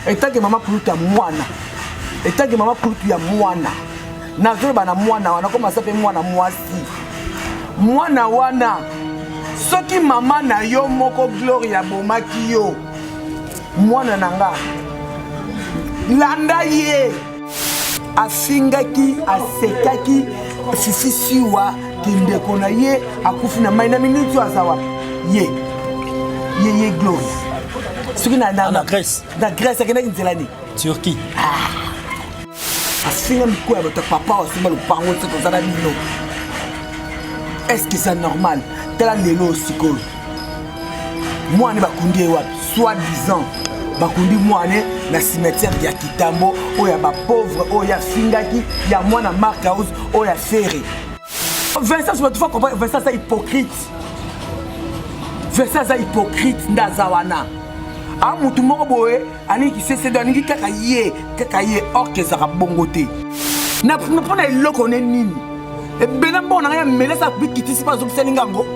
État que maman kulutu ya mwana. État que maman kulutu ya mwana. Nazolo bana mwana wana koma sape mwana mwasi. Mwana wana. Soki mama na yo moko Gloria bomaki yo. Mwana nanga. Landa ye. Afingaki, asekaki, sisisiwa, kindeko na ye, akufi na mai na minute azawa. Ye Glory. Soki na Grèce. Na Grèce akena kinzelani. Turquie. Afinga miko ya bato papa osimba lupango tso zana bino. Est-ce que c'est normal? Tela lelo siko. Mwana bakundi wapi? Soi-disant bakundi mwana na cimetière ya Kitambo oya ba pauvre oya fingaki ya mwana Mark House oya ferré. Vincent je me trouve comprendre Vincent c'est hypocrite. Vincent c'est hypocrite ndazawana. A mutu moko boye ani ki se doni kaka ye orchestre bongote. Na pona eloko ne nini. E bena mbona ya melesa bikiti sipa zo selingango.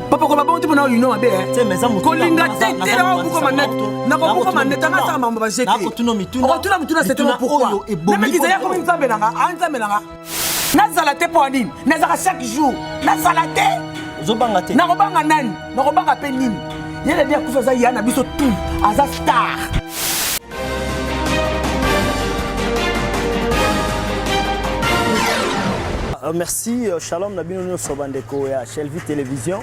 Papa ko babonte bona you know mabe eh. Ko linga tete na ko manette. Na ko manette na sa mamba jete. Na ko tuno mituna. Ko tuna mituna c'était pourquoi. Na me kizaya ko nzambe nanga, nzambe nanga. Na zalate po nini? Na zaka chaque jour. Na zalate. Zobanga te. Na ko banga nani? Na ko banga pe nini? Yele dia kufa za yana biso tout aza star. Merci Shalom Nabino Sobandeko ya Shelvi Télévision.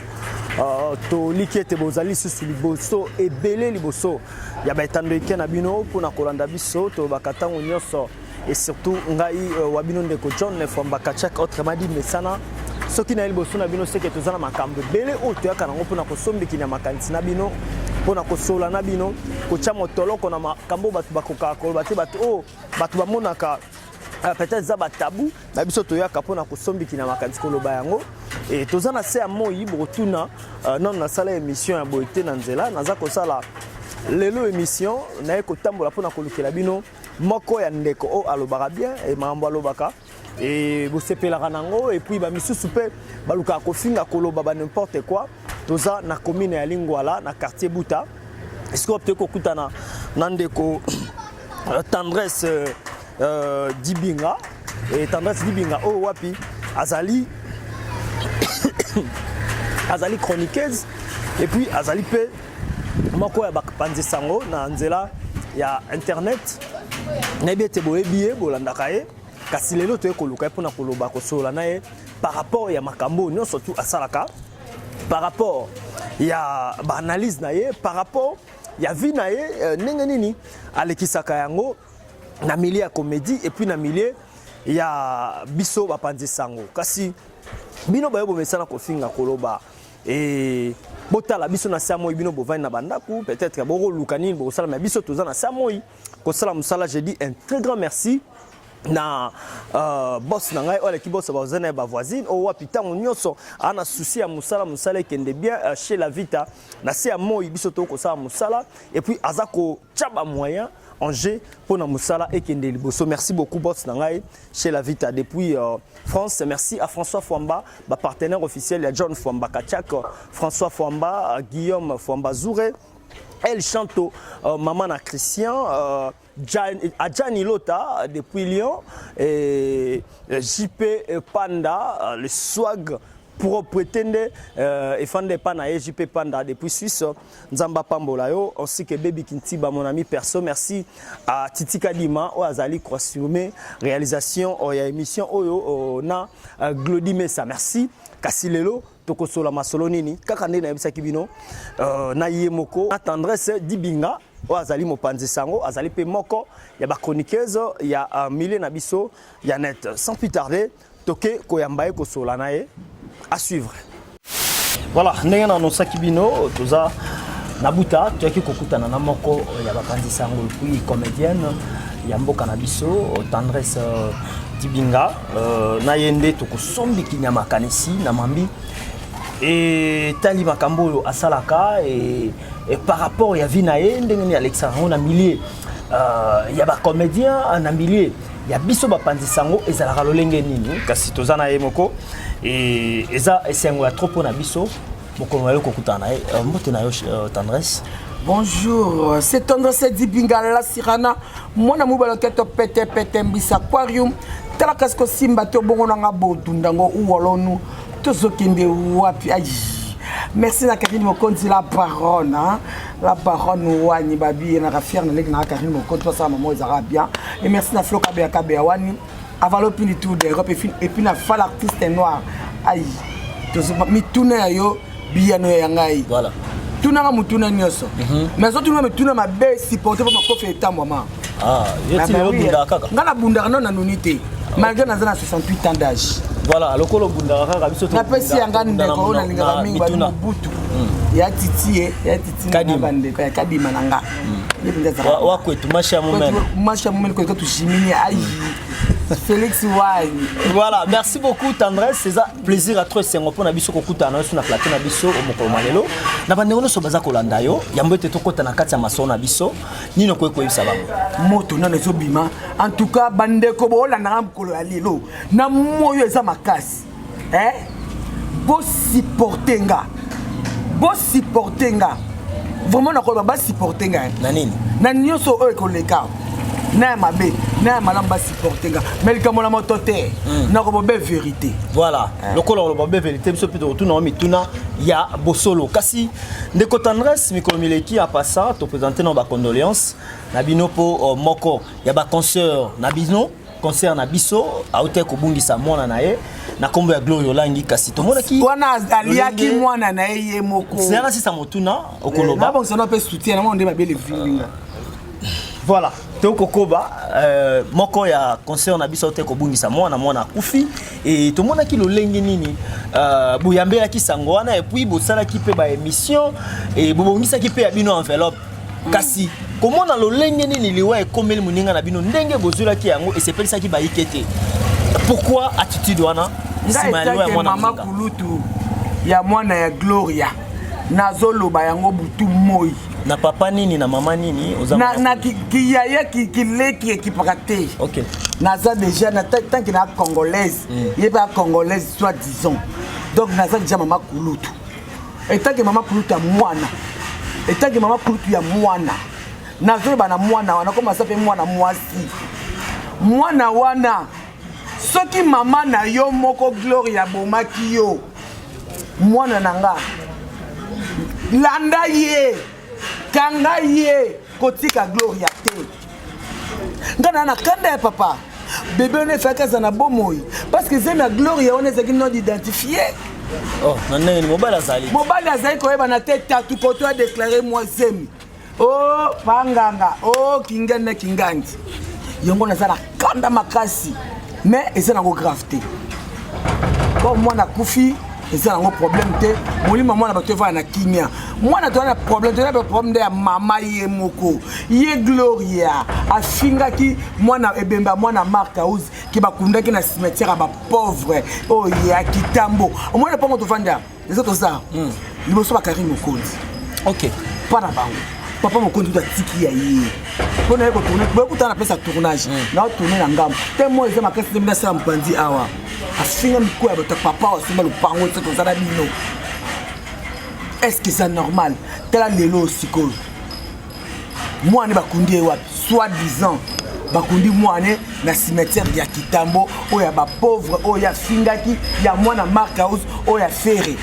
To likete bozali susu liboso ebele liboso ya baetando ike na bino pona kolanda biso to bakatango nyonso et surtout ngai wabino ndeko John Fwamba Kachak autrement dit mesana soki na liboso na bino seke tozana makambo ebele o to yakana ngo pona kosombiki na makanisi na bino pona kosola na bino kocha motoloko na makambo batu bakoka koloba te batu o batu bamonaka peut-être za ba tabou na biso to yaka pona kosombiki na makanisi koloba yango. Et tozana se amoyi botuna non na sala émission ya boité na nzela naza ko sala lelo émission na eko tambola pona kolukela bino moko ya ndeko o alobaka bien et mambo alobaka et bo sepelaka nango et puis ba misusu pe baluka kofinga koloba ba n'importe quoi toza na commune ya Lingwala na quartier Buta est-ce que peut kokutana na ndeko Tendresse Dibinga et Tendresse Dibinga o wapi azali azali chroniqueuse et puis azali pe moko ya bapanzi sango na nzela ya internet na biete boyebiye bolandaka ye kasi lelo to ekoluka pona koloba kosola na ye par rapport ya makambo nyonso surtout asalaka par rapport ya ba analyse na ye par rapport ya vie na ye ndenge nini alekisaka yango na milieu ya comédie et puis na milieu ya biso bapanzi sango kasi bino bayo bomesana kofinga koloba et botala biso na samoi bino bovani na bandaku peut-être boko lukani bosala mais biso toza na samoi ko sala musala je dis un très grand merci na boss na ngai ole ki boss ba zana ba voisine o wapita nyonso ana souci ya musala kende bien chez la vita na se amoi biso to ko sala musala et puis azako tchaba moyen Angers pour na musala et kende liboso. Merci beaucoup boss nangai chez la Vita depuis France. Merci à François Fwamba, ba partenaire officiel ya John Fwamba Kachak, François Fwamba, Guillaume Fwamba Zouré, El Chanto, maman na Christian, Adjani Lota depuis Lyon et JP Panda, le swag pour prétendre et fande pana JP Panda depuis Suisse Nzamba Pambolayo ainsi que Baby Kintiba mon ami perso. Merci à Titi Kadima au Azali Croissumé réalisation ya émission oyo na Glody Messa. Merci Kasilelo tokosola masolo nini kaka nde na bisaki bino na yemoko Tendresse Dibinga o azali mopanzi sango azali pe moko ya ba chroniqueuse ya milieu na biso ya net. Sans plus tarder toke koyambaye kosola nae à suivre. Voilà, ndenge na no sakibino toza nabuta toki kokutana na moko ya bapanzi sango puis comédienne ya mboka na biso Tendresse Dibinga na yende tokosombi kinyama kanisi na mambi et tali makambo asalaka et par rapport ya vinae ndenge ni Alexandre na milieu ya ba comédien na milieu ya biso bapanzi sango ezalaka lolenge nini kasi tozana ye moko et eza esengo ya trop na biso moko na yo kokutana mbote na yo Tendresse Bonjour, c'est Tendresse Dibingala Sirana. Mon amour baloketo pete mbisa aquarium. Tala kasko simba to bongo nanga bodundango uwolonu. Tozokende wapi ayi. Merci na Karine Mokonzi la baronne, hein? La baronne Wani Babi na fière na lek na Karine Mokonzi pour ça maman ezara bien. Et merci na Flo Kabea Wani. Avalopi ni tour d'Europe et puis na fa l'artiste noir. Ayi. Mi tourner yo biano yangai. Voilà. Tunanga mutuna nyoso. Mais so tunanga mutuna mabe supporter pour ma kofi eta maman. Ah, yeti le bunda kaka. Ngala bunda non na nunité. Malgré na 68 ans d'âge. Voilà, lokolo bunda kaka biso to. Na pesi yanga ndeko na linga mingi ba butu. Ya titi na bande ka kadima nanga. Wa kwetu masha mumen. Masha mumen ko to chimini ayi. Félix Wine. Voilà, merci beaucoup Tendresse, c'est un plaisir à toi sengo pona biso ko kutana sur na plateau na biso au mokolo malelo. Na bandengo no so baza ko landa yo, yambo te to kota na kati ya maso na biso. Nino ko yebisa bango. Moto na zo bima. En tout cas bandeko bo landa na mokolo ya lelo. Na moyo eza makasi. Bo supportenga. Vraiment na ko ba supportenga. Na nini? Na nyoso o ekoleka. Na mabe, na malamba supportenga. Mais le kamona motote, na ko be vérité. Voilà. Lokolo lo be vérité biso pito tuna o mituna ya bosolo. Kasi ndeko Tendresse mikolo mileki a passa to présenter no ba condoléances. Na bino po moko ya ba concert na bino. Concert na biso aute ko bungisa mwana na ye na kombo ya Glory Olangi kasi to mona ki wana aliaki mwana na ye moko. C'est là si ça motuna okoloba. Na bon ça no pe soutien na mo ndé mabele feeling. Voilà, Toko Koba, moko ya concert na biso te ko bungisa mwana kufi et to mona ki lo lenge nini buyambe ya kisango wana et puis bosala ki pe ba émission et bobongisa ki pe ya bino enveloppe kasi komona lo lenge nini liwa e komeli muninga na bino ndenge bozula ki yango et c'est pas ça qui ba yikete. Pourquoi attitude wana sima ya mwana mama kulutu ya mwana ya Gloria nazoloba yango butu moi na papa nini na mama nini na ki yaya ki leki ekipakate. OK. Naza déjà na tant que na congolaise, yeba congolaise soit disons. Donc naza déjà mama kulutu. Et tant que mama kulutu ya mwana. Et tant que mama kulutu ya mwana. Nazo ba na mwana wana koma sape mwana mwasi. Mwana wana soki mama na yo moko Gloria bomaki yo. Mwana nanga. Landa ye. Kanga ye kotika Gloria te. Ngana na kanda ya papa. Bébé ne fait que ça na bomoi parce que c'est la Gloria on est qui non identifié. Oh, nana ni mobile azali. Mobile azali ko eba na tête tatu ko to déclarer moi zemi. Oh, panganga. Oh, kingana kingangi. Yongo na sala kanda makasi. Mais et ça na go gravité. Bon moi na kufi et ça un problème te moli maman na bato va na kimia moi na tona problème de mama ye moko ye Gloria afinga ki mwana ebemba mwana Mark House ki bakunda ki na cimetière ba pauvre oh ya kitambo moi na pas moto vanda les autres ça liboso ba Karine Mokonzi. OK Pas na bango papa Mokonzi ta tiki ya ye pona yeko tourner ko ta na pesa tournage na tourner na ngam te moi eza makasi de sa mpandi awa afinga miko ya bato papa osimba lupango te tozala bino. Est-ce que c'est normal tala lelo sikoyo mwana bakundi wapi soi-disant bakundi mwana na cimetière ya kitambo oya ba pauvre oya fingaki ya mwana Mark House oya ferré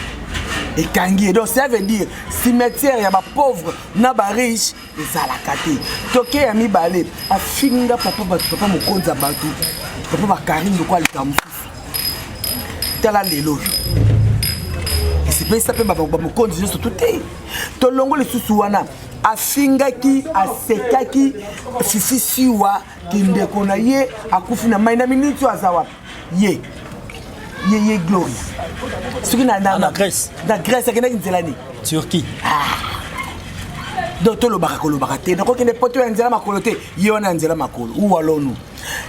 et kangi donc ça veut dire cimetière ya ba pauvre na ba riche ezalaka te toke ya mibale afinga papa Mokonzi bato papa ba Karine kwa likamusu tala lelo et c'est pas ça pe ba Mokonzi juste tout est to longo le susu wana afingaki asekaki fifi siwa kindeko na ye akufi na mai na minute azawa ye Glory soki na Grèce akendaki nzela ni Turquie donc tolobaka kolobaka te nakokende poto ya nzela makolo te ye wana ya nzela makolo uwalonu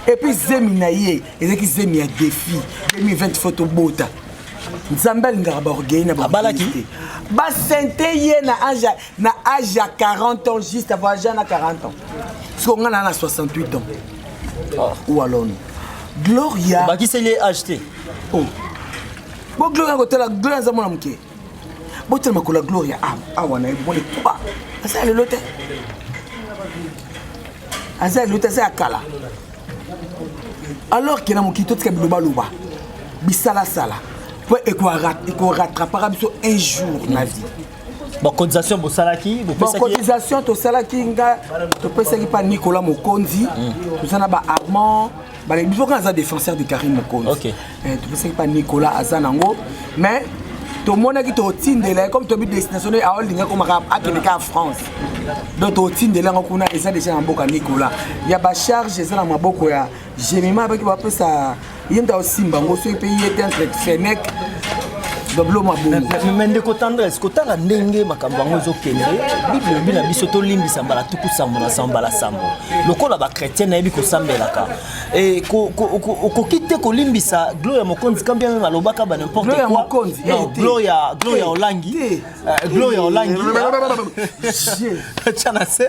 et puis zemi na ye ezaki zemi ya défi 2020 photo bota nzambe alingaka baorgueil na babalaki basente ye na âge ya 40 ans juste avant âge na 40 ans soki onga na 68 ans uwalonu Gloria bakiseli acheté oh bo Gloria kotela Gloria nza mwana moke botelema kola Gloria awa na ebole tuba aza lelo te aza lelo te aza ya kala alors ke na mokili totika bilobaloba bisalasala po ekorattrapaka biso un jour na vie cotisation bosalaki cotisation tosalaki nga topesaki pa Nicolas Mokonzi toza na baarmand biso kana aza défenseur de Karim Mokonzi topesaki pa Nicolas aza nango mais tomonaki totindela comme tobi destination aolinga komaka akende ka France donc totindela ngo kuna eza déjà na mboka Nicolas ya bacharge eza na maboko ya Jemima abaki bapesa yenda osimba ngo soki pe yete entre Fenech mais ndeko tendresse kotanga ndenge makambo yango ezokende bible ebi na biso tolimbisa mbala tuku sambo na sambala sambo lokola bakretien nayebi kosambelaka okoki te kolimbisa Gloria Mokonzi kambi meme alobaka ba n'importe quoi Gloria Olangi tiana se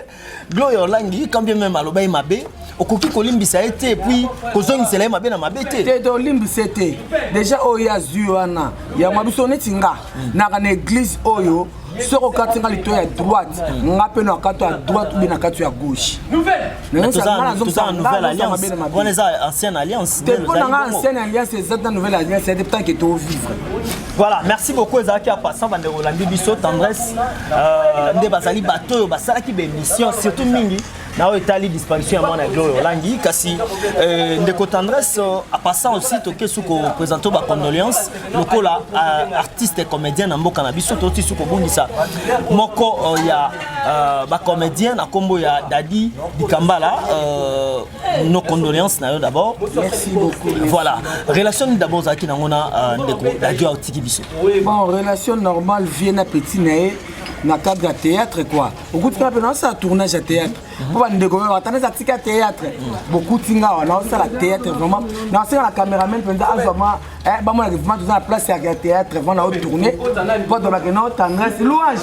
Gloria Olangi kambi meme aloba mabe okoki kolimbisa ete puis kozongisela mabe na mabe te tolimbisa te déjà oyo azwi wana ya mabiso neti nga na église oyo soko katinga lito ya droite nga pe na kato ya droite ou bien na kato ya gauche tout en nouvelle alliance on les a ancienne alliance ancienne alliance exactement nouvelle alliance c'est peut-être que tu vivre voilà merci beaucoup ezalaki à passant bande Rolandi biso tendresse nde bazali bato basalaki ba émission surtout mingi na etali disparition ya mwana Gloria Olangi kasi ndeko tendresse à passant aussi toke suko présenter ba condoléances lokola artiste et comédien na mboka na biso toti suko bundisa moko ya ba comédien na kombo ya Dadi Dikambala nos condoléances na yo d'abord merci beaucoup voilà relation d'abord zaki na ngona ndeko Dadi otiki biso bon relation normale vient na petit na cadre de théâtre quoi beaucoup de temps on ça tournage à théâtre pour ndeko attendre ça tika théâtre beaucoup tinga on a ça la théâtre vraiment dans ça la caméraman pendant vraiment ba moi vraiment dans la place à théâtre vraiment on tourner pas dans la non tendresse louange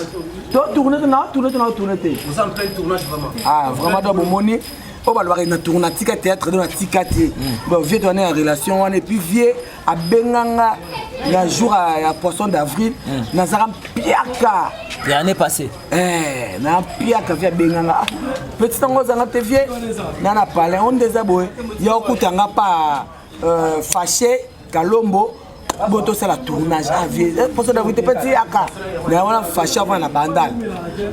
to tourner vous en plein tournage vraiment ah vraiment dans bon money on va voir une tourner tika théâtre dans la tika té bon vieux on est en relation on et puis vieux à benganga le jour à poisson d'avril nazara piaka l'année passée na piaka via benganga petit tango zanga te vieux na parler on des aboy ya okutanga pa fâché Kalombo boto ça la tournage à vieux poisson d'avril te petit aka na wana fâché avant na bandal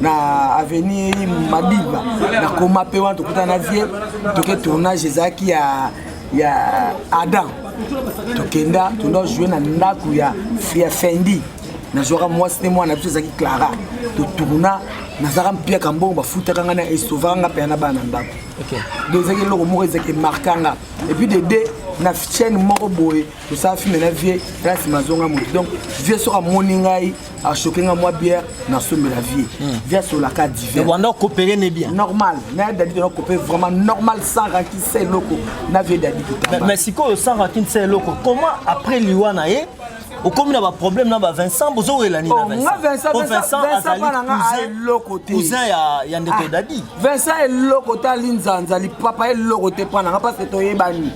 na avenir Madiba na koma pe wan to kutana vieux to ke tournage ezaki ya Adam tokenda tondo jouer na ndaku ya Fendi na jouera moi c'était moi na biso zaki Clara to tourna na zaka mpia kambongo bafuta kanga na estovanga pe na bana ndaku OK deux zaki loko moko zaki markanga et puis de deux na chaîne moko boy to ça film na vie là c'est mazonga mo donc vie sera moningai a choquinga moi bière na sombe la vie vie sur la carte d'hiver on doit coopérer né bien normal na Dadi doit coopérer vraiment normal sans ranki c'est loko na vie Dadi mais si ko sans ranki c'est loko comment après liwana e au comme il y a un problème là Vincent bozo elani na Vincent cousin ya ndeko Dadi Vincent est lokote linzanza li papa est lokote prendre parce que toyebani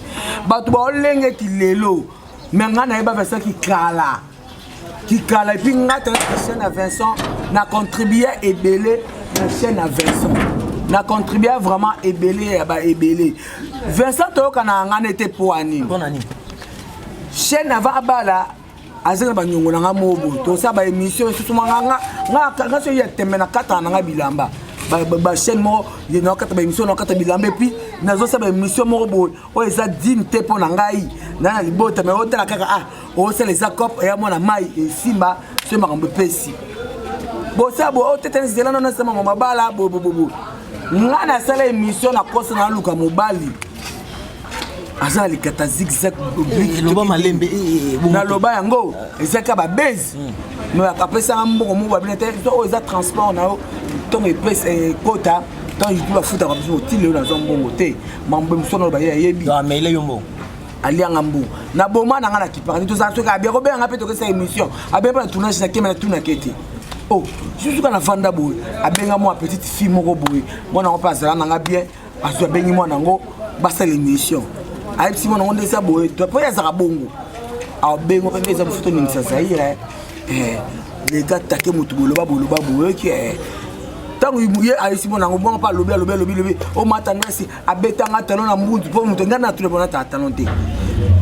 bato ba olenge ki lelo mais nga na yeba Vincent ki kala et puis nga ta chaîne à Vincent na contribué ebele na chaîne à Vincent na contribué vraiment ebele ba ebele Vincent to kana nga n'était poani chaîne avant bala azena banyongo na nga mobo to sa ba émission susuma nga so ya temena kata na nga bilamba ba chaîne mo ye na kata ba émission na kata bilamba et puis nazo sa ba émission mo bo o eza dim te po na ngai na libota mais otela kaka o sa les accords ya mona mai e simba so makambo pesi bo sa bo o tetene zela na sama mabala bo nga na sala émission na kosa na luka mobali azali kata zigzag loba malembe na loba yango ezaka ba base mais apesa mbongo mo ba binete to eza transport na to epese kota tant il doit foutre ba tile na zombongo te mambo msono ba yebi do amele yombo alianga mbu na boma na ngana kipari to za to ka bien robert ngape to ke sa émission abe pa tournage na kemela tuna kete oh juste kana vanda boy abenga mo petite fille moko boy mona on passe là na bien azwa bengi mo nango basa l'émission ayi si mona on desa boy to pa ya za bongo a bengo pe za photo ni sa zaire les gars taqué mutu boloba boy ki tant que aïsi mon ango bon pas lobby au matin si abetanga talon na mbundu pour muto ngana tout le bon talon te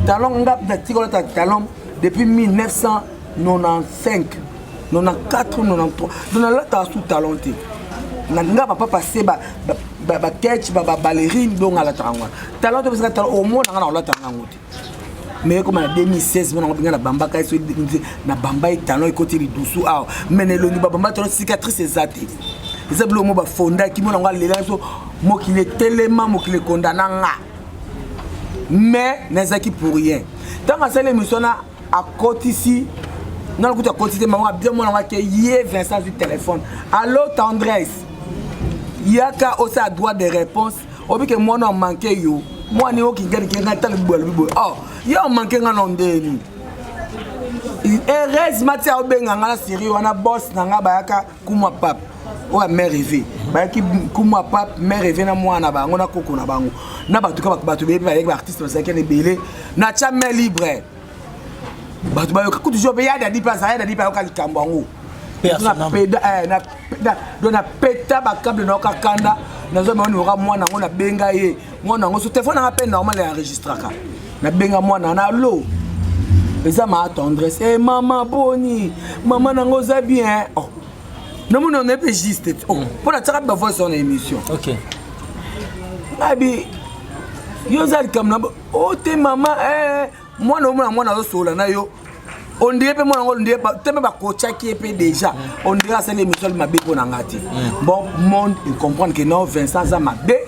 talon nga na tikola talon depuis 1995 94 93 donc là ta sous talon te na nga papa passer ba catch ba ballerine donc à la talon talon te parce que talon au moins na la talon te mais comme en 2016 on a bien la bamba kai so na bamba et talon côté li doucou ah mais le ni bamba talon cicatrice exacte c'est le mot ba fonda qui mona ngala lelanso mo qui est tellement mo qui le condamnanga mais n'ezaki pour rien tant que ça l'émission à côté ici non le côté à côté maman bien mona que yé Vincent du téléphone allô tendresse yaka aussi à droit de réponse obi que moi non manqué yo moi ni oki ngari ki ngata le boy oh yo manqué ngana ndeni heureusement tia obenga ngana série wana boss nanga bayaka kuma pap o mère rêvé bayaki kuma pap mère rêvé na mwana bango na koko na bango na batu bebe avec artiste parce que belé na cha main libre batu bayoka ku toujours ya dadi place ya dadi pa yoka likambo ngo na peta ba câble na okakanda na zo moni ora mwana ngo na benga ye mwana ngo so téléphone na peine normal ya enregistraka na benga mwana na lo eza ma tendresse eh maman boni maman nango za bien oh non mon on est pas juste oh pour la tsaka ba voix son émission OK abi yo za comme na oh te maman eh mwana zo sola na yo on dirait que moi on dirait pas tellement ba coacha qui est déjà on dirait c'est l'émission ma bé pour ngati bon monde il comprendre que non Vincent za ma bé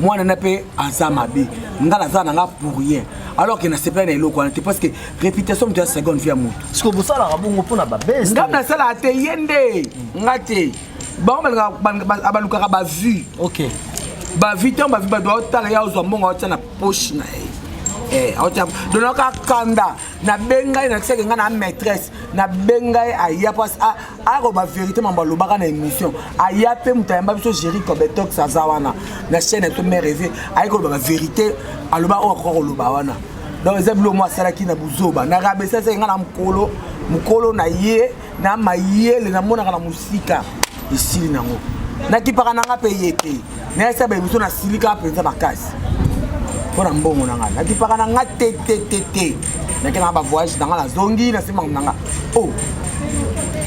moi on n'a pas à ma bé ngala za nga pour rien alors que na c'est pas na eloko parce que réputation de seconde vie à moto ce que vous ça la rabongo pour na ba best ngam ça la te yende ngate bon abaluka ba vue OK ba vite on ba vue ba doit tala ya zo mbongo na poche na donc kanda na bengai na tseke ngana maîtresse na bengai aya passe a ko ba vérité mamba lobaka na émission aya pe mutayamba biso géri ko betok sazawana na chaîne to me rêver ay ko ba vérité aloba o ko loba wana donc ezablo moi salaki na buzoba na rabesa se ngana mukolo na ye na mayele na mona kana musika isili nango na kipaka nanga pe yete na esa ba émission na silika penza makasi pour mbongo nanga na tipaka nanga tete na kena ba voyage nanga la zongi na sima nanga oh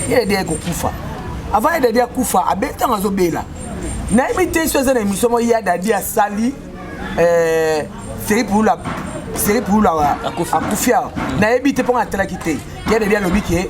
il de ko kufa avant de dia kufa abeta ngazo bela na imité sur une émission mo ya dadi a sali série pour la akufia na ebité pour atela kité il y a de dia lobi qui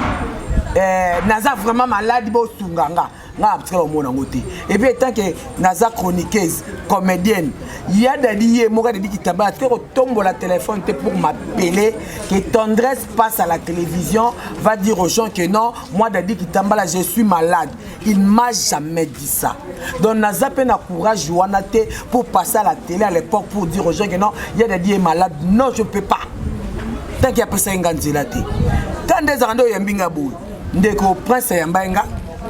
naza vraiment malade bo sunganga nga aptela mona ngote et puis tant que naza chroniqueuse comédienne il y a des mots qui tabac que tombe la téléphone pour m'appeler que tendresse passe à la télévision va dire aux gens que non moi Dadi Kitambala je suis malade il m'a jamais dit ça donc naza peine courage wanate pour passer à la télé à l'époque pour dire aux gens que non il y a des malade non je peux pas tant qu'il y a passé un ganzela té quand des rando yambinga bou ndeko prince yambainga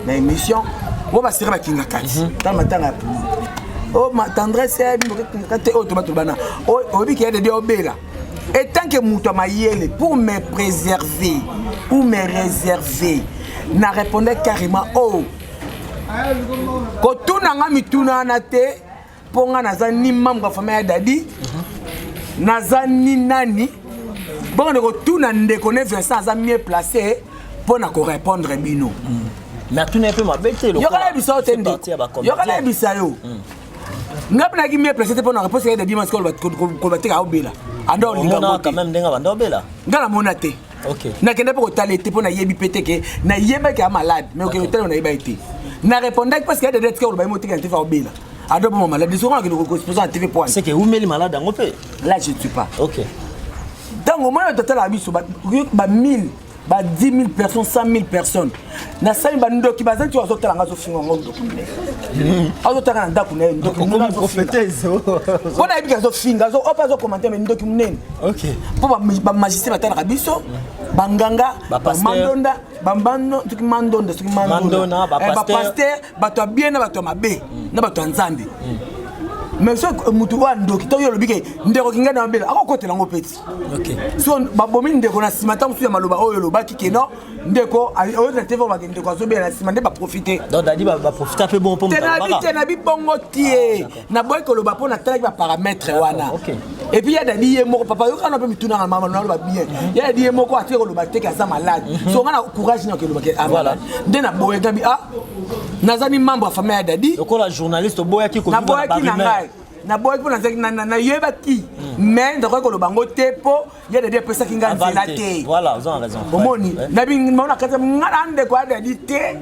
na émission on va se faire kinga kati dans matanga oh ma tendresse quand tu autobana oh bi qui est de obela et tant que muto mayele pour me préserver ou me réserver n'a répondait carrément oh ko tunanga mituna na te ponga nazani mamga famille Dadi nazani nani bon ko tuna ndeko ne Vincent za mieux placé pour na ko répondre bino mais tu n'es pas ma bête le yokala biso tende yokala bisayo ngapna ki mieux placé pour na réponse de dimanche ko bateka obela ando linga quand même denga banda obela ngala mona te OK na kende pour talete pour na yebi pété que na yeba ki malade mais OK hotel na yeba été na répondait parce que de dettes ko ba motika te fa obela ado bon malade so ko ko exposant TV point c'est que où met les malades en opé là je ne suis pas OK dans au moins total abiso ba 1000 ba 10 000 personnes 100 000 personnes na sai bando ki bazanti wazo tala ngazo fingo ngondo azo tala ndaku na ndoki comme prophétesse bona ibika zo finga zo opa zo commenter mais ndoki munene OK pour ba magistrat batala kabiso banganga mandonda bambano tuki mandonda tuki mandona ba pasteur bato bien na bato mabe na bato nzambe mais so mutu wa ndoki to yo lobike ndeko kinga na mbela akokotela ngo peti. OK. So babomi ndeko na simata musu ya maloba oyo lobaki ke non ndeko oyo na TV ba ndeko azobela na simande ba profiter. Donc dadi ba profiter peu bon pour moi. Tena bi bongo tie na boy ko loba pona tala ba paramètre wana. OK. Et puis il y a dadi ye moko papa yo kana pe mituna na mama na loba bien. Il y a dadi ye moko ati ko loba te ka za malade. So ngana courage na ko loba ke voilà. Ndena boy gabi nazani membre ya famille ya dadi. Donc la journaliste boy ki ko na boy ki na ngai. Na boy ko na yeba ki. Mais ndako ko loba ngo te po ya dadi pesa ki ngai nzela te. Voilà, vous avez raison. Omoni na bi mona kata ngana ndeko ya dadi te.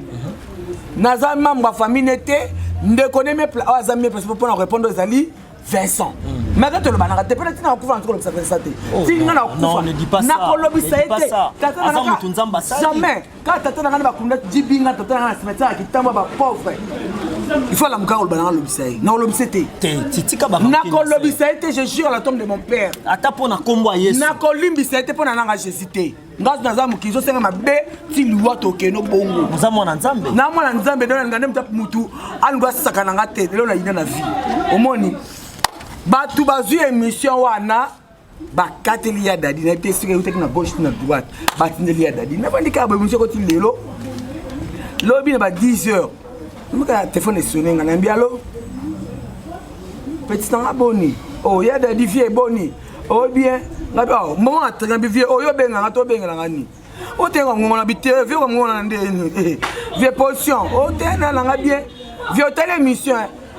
Nazani membre ya famille te. Ndeko ne me azami parce pour répondre aux ali Vincent. Mais quand tu le banana, tu peux dire que tu as un ça. Non, ne dis pas ça. Jamais. Quand tu as un jibinga, tu as un pauvre. Il faut la mouka au banana l'obissaï. Non, l'obissaï. Je jure la tombe de mon père. Ata pour na combo yes. Na kolimbissaï pour na nanga Jésus. Ngas na zamu kizo senga mabe ti luwa toke no bongo. Muzamona nzambe. Na mwana nzambe dona ngane mtapu mutu alwa saka nanga te lelo na ina na vie. Omoni batu bazu émission wana bakateli ya dadi na te sika uteki na gauche na droite batindeli ya dadi na bandika ba émission ko ti lelo lobi na ba 10h muka téléphone sonné ngana mbi allo petit temps aboni oh ya dadi vie boni oh bien ngabi oh maman atanga bi vie oh yo benga ngato benga ngani o tenga ngona bi te vie ko ngona ndeni vie position o tena nga bien vie tele émission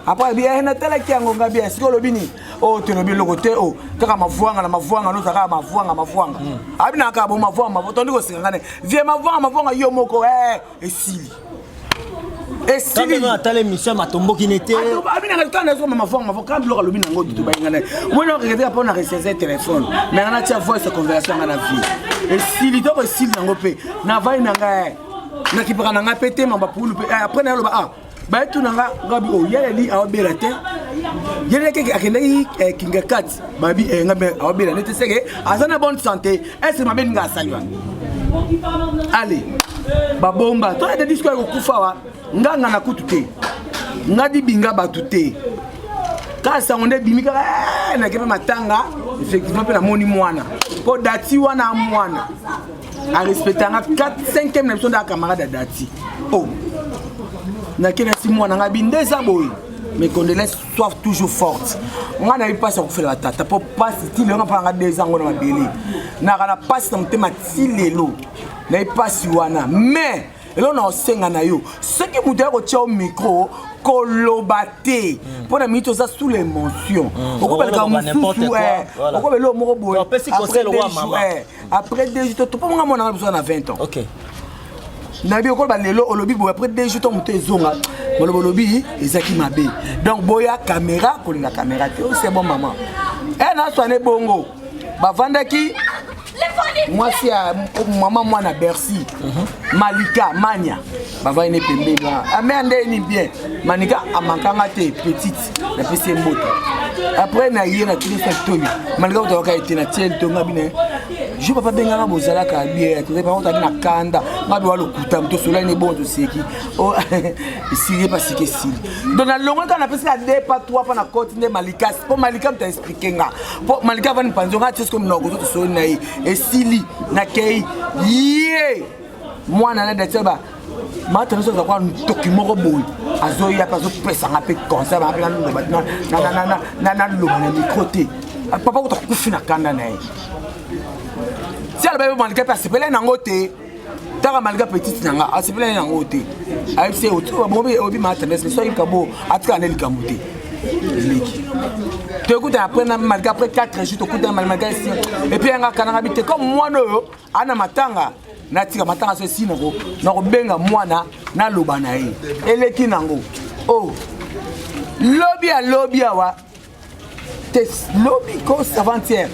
après bien na tele ki ngonga bien siko lobini o telobi lokote o kaka mavuanga na mavuanga no zaka mavuanga abina ka bo mavuanga tondi ko singane vie mavuanga yo moko esili esili na tele émission matombo ki nete abina ka tanda so mavuanga quand bloka lobini ngo du ba ngane moi non regarder pour na recevoir téléphone mais na tia voice conversation na vie esili to ko esili ngo pe na vai na nga na kipaka na nga pété mamba pulu pe après na loba ba tu nanga ngabi o yeli awabela te yeli ke akendaki kinga kat babi ngabe awabela ne te seke azana bonne santé est ce mabe nga salwa allez ba bomba to de disco ko kufa wa nganga na kututé ngadi binga batuté ka sangonde bimika na kepe matanga effectivement pe na moni mwana po dati wana mwana a respectanga 4/5e na sonda camarade dati oh na kena si mwana ngabi ndeza boy mes condoléances soient toujours fortes on a eu pas à faire la tata pour pas si le on prend 2 ans on va belé na kana passe dans tema tilelo na pas si wana mais là on senga na yo ce qui vous dire au tia au micro kolobate pour la minute ça sous l'émotion on peut le n'importe quoi on peut le moko boy après 2 jours tout pas mon a besoin à 20 ans OK nabi ko ba lelo olobi bo après 2 jours to muto ezonga bolobi ezaki mabe donc boya caméra ko linga caméra te c'est bon maman na soane bongo ba vandaki moi si maman moi na Bercy Malika Mania ba va ine pembe là amende ni bien manika amankanga te petite na pese mboto après na yena tini factory malika to ka itina tiel to ngabine je papa benga bozala ka bien to pas on ta na kanda ngabi wa lokuta mto sola ni bon to seki oh si pas si que si donc na longo kana pese ka 2 pas 3 pas na continue Malika pour Malika t'a expliquer nga pour Malika va ni panzonga test comme mnogo to so na esili na kei ye mwana na dateba mata no so za kwa ntoki moko boy azoya pa zo pesa ngape concert ba na lo na micro te papa ko to kufina kanda na ye si ala ba Malika pa sepele na ngote taka Malika petite nanga asepele na ngote ai se otu bobi obi mata mais so ikabo atka na likamute leki te écoute après na Malika après 4 jours écoute Malika et puis nga kana habite comme moi no ana matanga na tika matanga so si nako na ko benga mwana na loba na ye eleki nango oh lobby awa te lobby ko avant-hier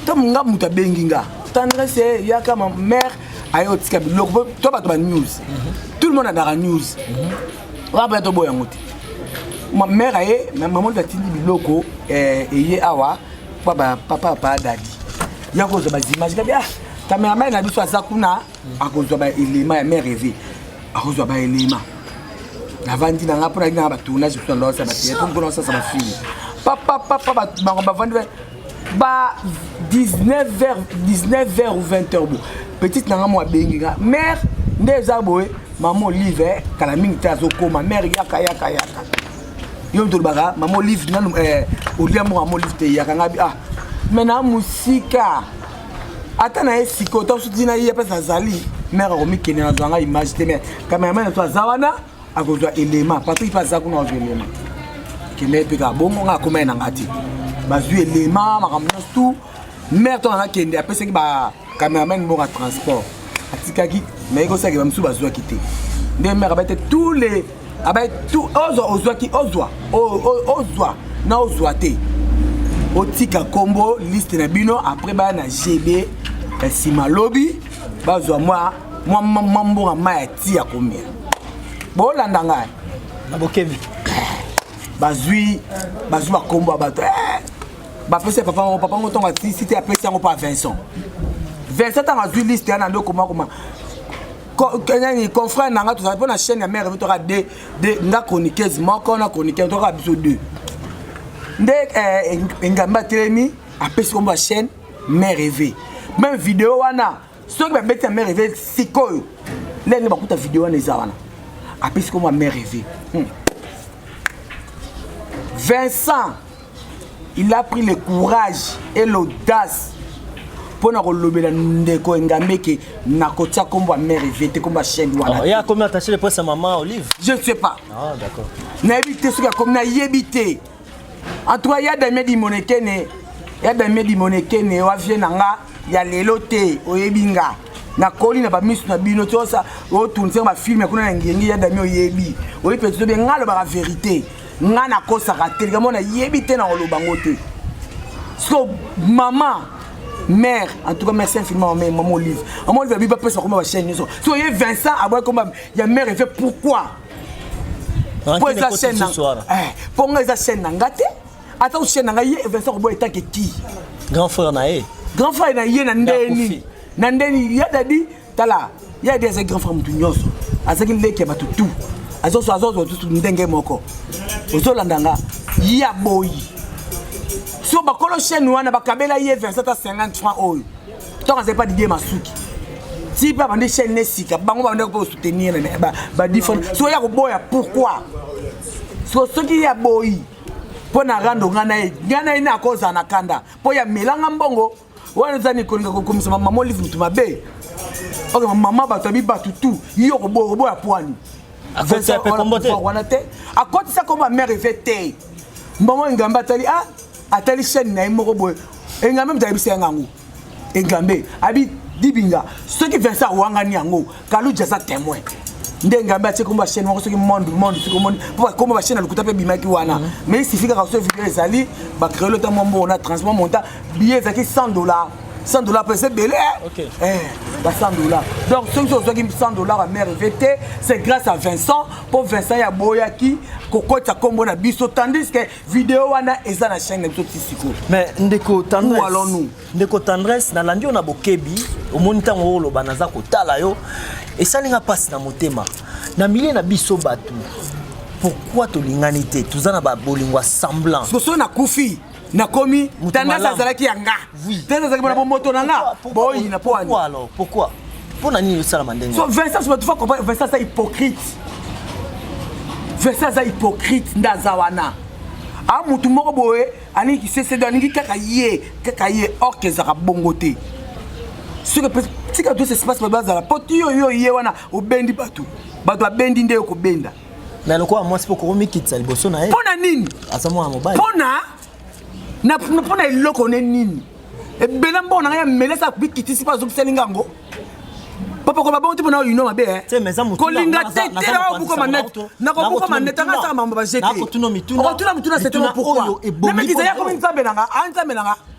to nga muta benginga tandra c'est ya kama mère ayo tika biloko to ba news tout le monde a dans news va ba to boya ngoti ma mère aye maman da tindi biloko eye awa papa dadi yako zo ba image ka bien caméraman na biso azakuna akozwa ba elema ya mère rêvé akozwa ba elema na vandi na ngapona ina ba tournage sur l'os ba tie pour qu'on ça ba fille Papa, bah 19h ou 20h. Petite nanga moi benginga. Mère, ndeza boy, maman Olive, kala mingi tazo koma, mère yaka. Yo ndolbaga, maman Olive nanu Olive mo maman Olive te yaka ngabi ah. Mena musika. Ata na esiko to soudina yi pesa zali. Mère romi kene na zwanga image te mais cameraman to zawana akozwa élément. Patrick pas za kuna élément. Kene peka bongo nga koma na ngati. Bazui élément makamna tout. Mère to nga kende apesa ki ba cameraman mo transport. Atikaki mais ko sa ke bamsu bazwa kité. Ndé mère abete tous les abete tout ozwa ki ozwa na ozwa te. Otika combo liste na bino après ba na GB sima lobby bazwa moi mambo ma ti ya combien bo landa ngai na bokebi bazui ba combo ba pese papa ngo tonga si te apesi ngo pa Vincent tanga zui liste na ndo comment Kanyani confrère nanga tout ça pour la chaîne ya mère to ka de nga chroniqueuse moko na chroniqueur to ka biso 2 ndé ngamba telemi apesi komba chaîne mère rêvé même vidéo wana ceux qui bête mère rêvé sikoyo lene bakuta vidéo wana eza wana apesi komba mère rêvé Vincent il a pris le courage et l'audace pour na kolobela ndeko ngambe ke nakotia komba mère rêvé te komba chaîne wana il y a combien attaché le presse à maman Olive je ne sais pas ah d'accord na éviter ce que comme na yébité en tout cas il y a des médias monekene wa vient nga ya lelo te oyebinga na koli na ba misu na bino tosa o tunse ba film kuna na ngengi ya dami oyebi oyi pe to be ngalo ba vérité nga na kosa ka te kama na yebite na olobango te so maman mère en tout cas merci infiniment maman Olive bi ba pesa comme ba chaîne so so y Vincent aboy comme ya mère fait pourquoi pour esa chaîne na pour nga esa chaîne na ngate attends chaîne na ye Vincent boy ta ki grand frère na ye na ndeni ya dadi tala ya des grand frère mutu nyoso azaki leke batu tout azoso tout ndenge moko ozolandanga ya boy so bakolo chaîne wana bakabela ye Vincent à 50 francs oyo to ka pas Didier Masuki si pas bande chaîne nesika bango bande ko soutenir ba different so ya ko boya pourquoi so soki ya boy po na rando ngana ina koza na kanda po ya melanga mbongo wana zani kolinga kokomisa maman Olive mutu mabe ok maman batabi batutu yo ko boya poani Vincent pe kombote wana te akoti sa komba mère fete mbongo ngamba tali atali chaîne na imoko boy engambe mtabi bisa ngangu engambe abi dibinga ce qui Vincent wangani yango kalu jasa témoin ndenga mbati komba chaîne wako soki monde soki monde pour komba ba chaîne alukuta pe bimaki wana mais il suffit que ka so vidéo ezali ba créer le temps mombo on a transport montant billet zaki $100 peut c'est belé OK ba $100 donc ceux qui ont $100 à mère VT c'est grâce à Vincent pour Vincent ya boyaki kokota kombo na biso tandis que vidéo wana eza na chaîne biso tisiko mais ndeko tendresse où allons-nous ndeko tendresse na landi ona bokebi omoni tango lo banaza kotala yo et ça linga passe na motema na milieu na biso batu pourquoi tolingani te tuzana ba bolingwa semblant parce que na kufi na komi tendance azalaki yanga tendance azalaki na moto nanga boyi na poani pourquoi alors pourquoi pour nani yo sala mandenge so Vincent tu vas comprendre Vincent c'est hypocrite ndazawana a mutu moko boye ani ki se dani kaka ye orkezaka bongote ce que petit que tout se passe pas dans la poti yo ye wana obendi batu abendi nde ko benda mais le quoi moi c'est pour ko mikitsa liboso na ye pona nini asamo mobile pona eloko ne nini e bela mbona ya melesa bikitisi pa zokuselinga ngo papa ko babonti pona yuno mabe te meza mutu kolinga tete na buko manete na ko buko manete nga sa mambo ba jete na ko tuno mituna c'était pourquoi même qui ya ko nzambe nanga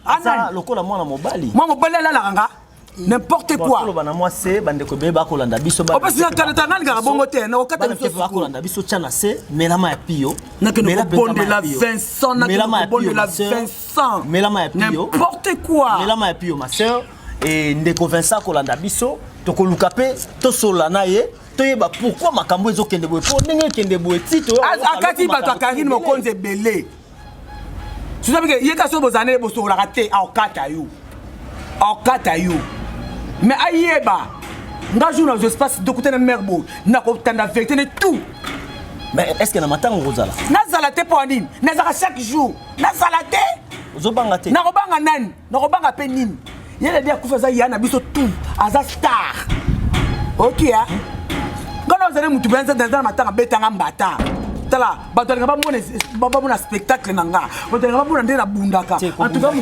ana lokola mwana mobali la langa n'importe quoi lo bana moi c'est bande ko beba ko landa biso ba parce que kana tanga nga bongo te na okata biso ko landa biso tchana se melama ya pio mela bonde la Vincent na bonde la Vincent melama ya pio n'importe quoi melama ya pio ma sœur et ndeko Vincent ko landa biso to ko lukape to solana ye to yeba pourquoi makambo ezokende boye po ndenge kende boye tito akati bato akarine mokonze belé tu sais que yeka so bozane boso la raté au kata yo mais ayeba nga jour dans espace de côté de merbo na ko tanda vérité de tout. Mais est-ce que na matanga kozala na zalate pour nini na zaka chaque jour na zalate ozobanga te na kobanga nani na kobanga pe nini yele dia kufa yana biso tout aza star OK ah quand on zale mutu benza dans matanga betanga mbata tala bato nga ba mona spectacle nanga bato nga ba mona ndena bundaka en tout cas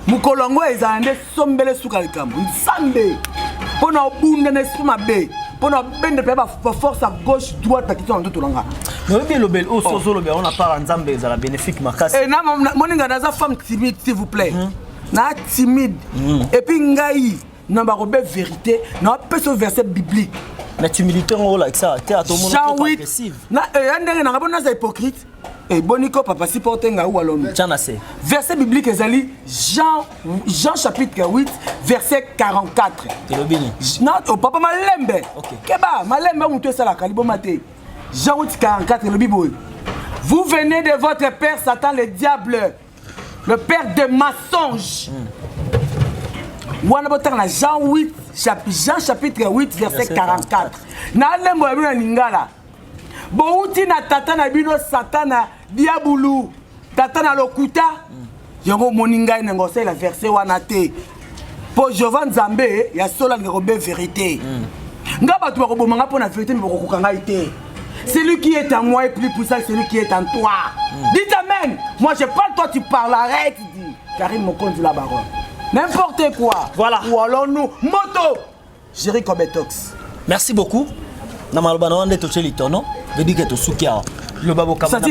mukolongo ezande sombele suka likambo nsambe pona obunda na esprit mabe pona bende pe ba force à gauche droite qui sont tout langa no bien le bel o sozo le on a pas nzambe ezala bénéfique makasi et na moninga na za femme timide s'il vous plaît na timide et puis ngai na ba robé vérité na peso verset biblique mais timidité on like ça tu as tout le monde agressif na ndenge na ngabona za hypocrite et boniko papa si porte nga ou alon tchanase verset biblique ezali Jean chapitre 8 verset 44 telobini non oh, papa malembe okay. Keba malembe mutu sala kalibo mate Jean 8 44 le bible vous venez de votre père Satan le diable le père de mensonges wana botanga na Jean chapitre 8 verset 44 na lembo ya lingala bouti na tata na bino satana diabulu tata na lokuta yango moninga nengo c'est la verset wana te po Jovan Nzambe ya sola ngobe vérité nga batu ba kobomanga po na vérité mboko kokanga ite celui qui est en moi est plus puissant que celui qui est en toi dites amen moi je parle toi tu parles arrête dit Karim Mokonzi la baronne n'importe quoi voilà ou alors nous moto Jericho Betox merci beaucoup na maloba na wande to cheli tono veut dire que to sukia le babo kabana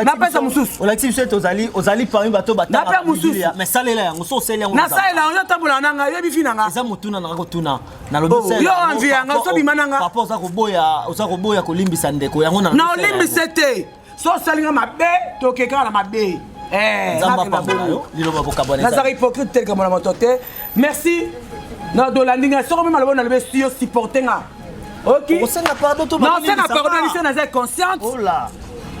na pesa mususu olakisi biso ozali parmi bato batanga na pesa mususu mais salela yango so sele yango na salela on tambola nanga yebi finanga eza mutuna na kotuna na lobi sele yo envie yanga so bimananga papa oza koboya kolimbisa ndeko yango na olimbisa te so salinga mabe tokeka na mabe nzamba pamba yo liloba bokabona nazaka hypocrite tel comme la motote merci na do landinga so même malabo na lebe studio supportenga OK on sait pardon to non c'est na pardon ni c'est na consciente oh là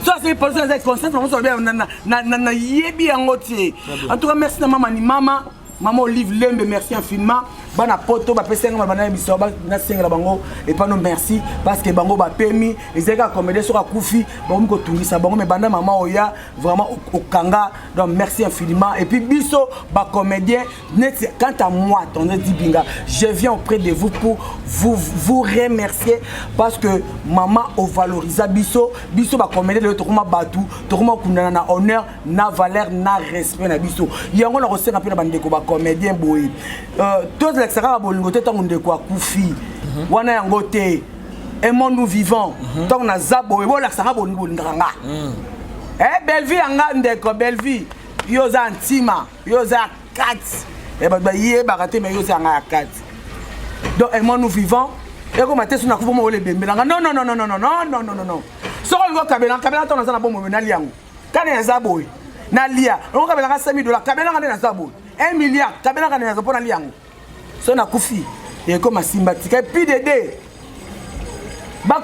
ça c'est pour ça c'est consciente on se bien na yebi yango ti en tout cas merci na maman Olive Lembe merci infiniment bana poto ba pesenga bana biso ba na sengela bango et pas non merci parce que bango ba permis ezeka comédie sur akufi bango ko tungisa bango mais banda maman oya vraiment okanga donc merci infiniment et puis biso ba comédien net quant à moi tonne dibinga je viens auprès de vous pour vous remercier parce que maman o valorisa biso ba comédien le tokoma batu tokoma kundana na honneur na valeur na respect na biso yango na kosenga pe na bandeko ba comédien boy tous les sera bolingo te tango ndeko akufi wana yango te et mon nous vivons tango na zabo e bola sanga bolingo nganga belle vie anga ndeko belle vie yo za ntima yo za kat e ba ye ba raté mais yo za anga kat donc et mon nous vivons et comme maté suna kubo mo le bembe non so ko kabela tango na bomo na liango kana ya zabo na lia on kabela ka $5,000 kabela kana na zabo 1 milliard kabela kana na zapona liango so na kufi et comme sympathique et puis dédé ba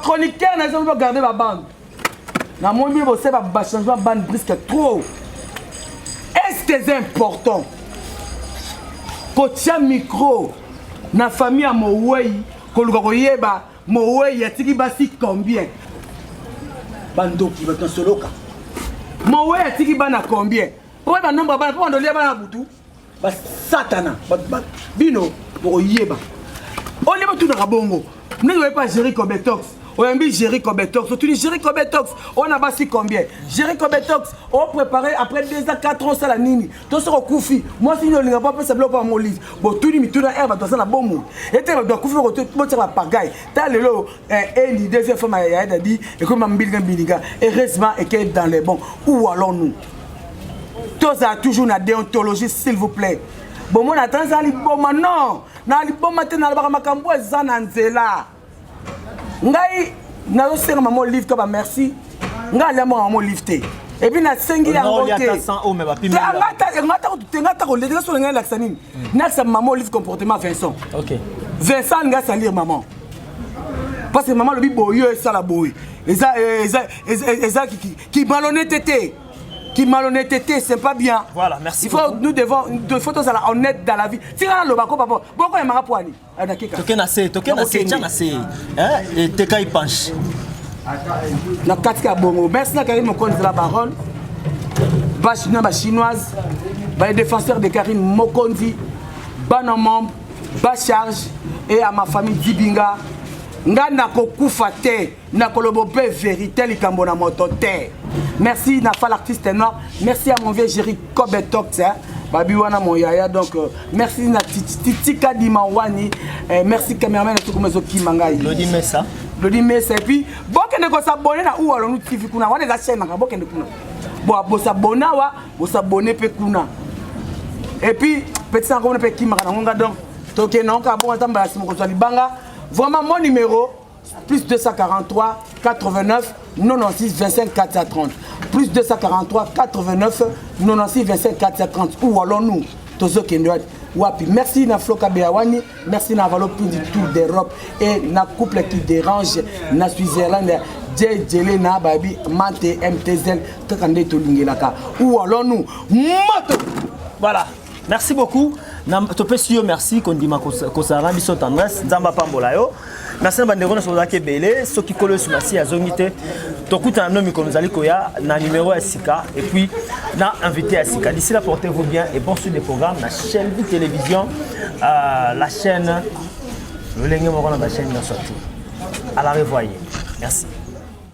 chroniqueur na zo garder ba bande na mon bibo c'est ba changement bande brisque trop est-ce que c'est important kotia micro na famille à Mowei koluka koyeba Mowei atiki basi combien bandoki ba soloka Mowei atiki bana combien pour ba nombre bana pour ndolia bana butu ba satana ba bino pour yeba on est tout dans bongo ne doit pas Jericho Betox on a mis Jericho Betox tu dis Jericho Betox on a basi combien Jericho Betox on préparer après 2 à 4 ans ça la nini to soko kufi moi si on n'a pas fait ça bloc pas mon livre bon tout ni tout dans herbe dans la bomo et tu dois kufi ko to la pagaille ta lelo et deuxième fois ma dit et comme mbilga biliga heureusement et qu'elle dans les bons où allons-nous tous a toujours une déontologie s'il vous plaît bon mon attend ça li bon non na li bon matin na ba makambo za na nzela ngai na osenga maman livre ko ba merci ngai la maman livre te et puis na sengi ya ngote ngata ko le de so ngai la sanini na sa maman livre comportement Vincent OK Vincent nga sa lire maman parce que maman le bi boyo et ça la boy qui malhonnêteté. Qui malhonnêteté, c'est pas bien. Voilà, merci. Nous devons être honnêtes dans la vie. Si on a le bako, papa, pourquoi il m'a pas poigné? Token assez, et Teka il penche. Na katika bongo. Merci na Karine Mokonzi de la Baronne. Ba chinoise, ba défenseur de Karine Mokonzi, ba membre, ba charge et à ma famille Dibinga. Nga na kokufa te, na kolobobe vérité likambo na moto te. Merci na fa l'artiste noir, merci à mon vieux Jerry Kobetok, babi wana mon yaya, donc merci na Titika Dimawani, merci caméraman et tout comme Zoki Mangai. Lodi Messa. Lodi Messa et puis bokende ko s'abonner na ou alors nous TV kuna, wana za chaîne na bokende kuna. Bo s'abonner wa, bo s'abonner pe kuna. Et puis petit ça ko na pe kimaka na ngonga donc toke na ka bon atamba ya simoko libanga. Vraiment mon numéro plus 243 89 96 25 430 plus 243 89 96 25 430 ou alors nous tozo kendoat wapi. Merci na Floka Beawani, merci na Valo du Tour d'Europe et na couple qui dérange na Switzerland Djele na babi Mante MTZ kakande to lingelaka ou alors nous moto. Voilà. Merci beaucoup. Merci Kondima Kosara biso tendresse Nzamba pambola yo. Merci bandeko na soza ke belé ceux qui collent sur masi azongité. Tokuta na nomi konzali koya na numéro ya Sika et puis na invité à Sika. D'ici là portez-vous bien et bon suite des programmes la chaîne de télévision la chaîne le lenge moko na chaîne na sorti. À la revoyure. Merci.